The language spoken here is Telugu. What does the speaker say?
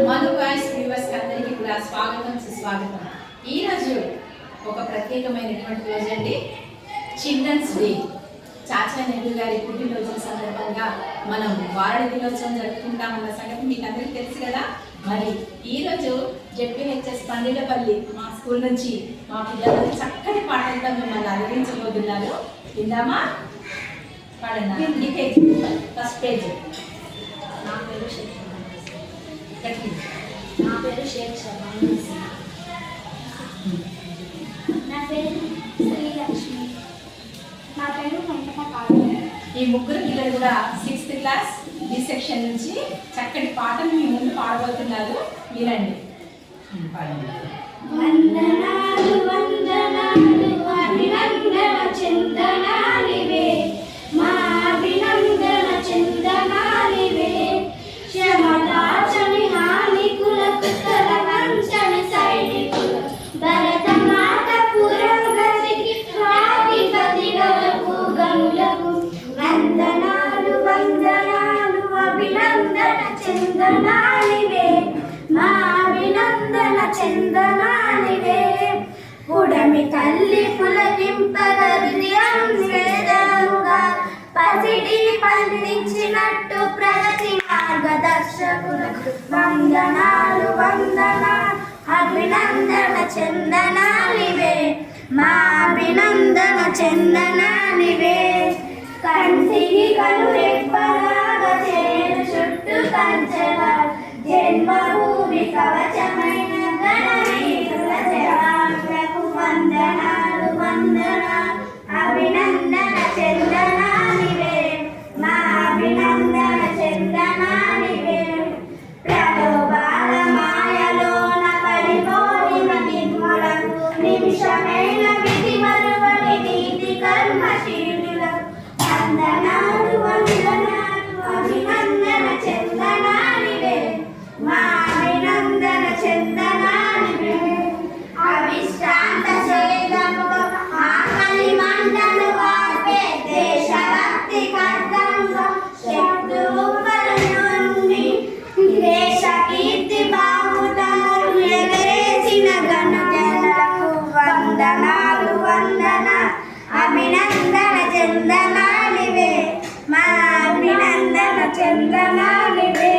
మధు వాయిస్ వ్యూవర్స్ అందరికీ కూడా స్వాగతం సుస్వాగతం. ఈరోజు ఒక ప్రత్యేకమైనటువంటి రోజు అండి, చిల్డ్రన్స్ డే. చాచా నెహ్రూ గారి పుట్టినరోజు సందర్భంగా మనం వారడి దినోత్సవం జరుపుకుంటామన్న సంగతి మీకు అందరికీ తెలుసు కదా. మరి ఈరోజు జెడ్పీహెచ్ఎస్ పండిలపల్లి మా స్కూల్ నుంచి మా పిల్లలు చక్కటి పాటలతో మిమ్మల్ని అలరించబోతున్నారు. విందామా? పాడండి. First page. నా పేరు షేక్ షబాన్. నా పేరు శ్రీలక్ష్మి. నా పేరు వెంకటకాళి. ఈ ముగ్గురు పిల్లలు కూడా 6th క్లాస్ బి సెక్షన్ నుంచి చక్కటి పాటలు మీ ముందు పాడబోతున్నారు. వినండి. వందనాలు వందనాలు అభినందన చందనాలివే, మా అభినందన చందనాలివే. శ్రమదాచని హానికులకు తలవంచని సైనికులు, భరతమాత పురోగతికి ప్రాధిపతిగలకు గనులకు వందనాలు వందనాలు అభినందన చందనాలివే, మా అభినందన చందనాలివే. పుడమి తల్లి పులకింపగ హృదయం వేదముగా పసిడి పండించినట్టు ప్రగతి మార్గదర్శకులకు వందనాలు వందనాలు అభినందన చందనాలివే, మా అభినందన చందనాలివే. కంటికి కనురెప్పలాగా చేరు చుట్టూ కంచెలా జన్మభూమి కవచమైన గణవీరుల జవాన్లకు వందనాలు వందనాలు అభినందన చందనాలివే, మా అభినందన చందనాలివే. ప్రలోభాల మాయలోన పడిపోయిన నిర్మలకు నిమిషమైన విధి మరువని నీతి కర్మశీలులకు వందనాలు వందనాలు అభినందన చందనాలివే, మా అభినందన చందనాలివే. అవిశ్రాంత చేదముగా ఆకలి మంటలు వార్పే దేశభక్తి కర్తంగా శత్రువుల నుండి దేశ కీర్తి బావుటారు ఎగరేసిన గణజనులకు వందనాలు వందనాలు అభినందన చందనాలివే, మా అభినందన చందనాలివే.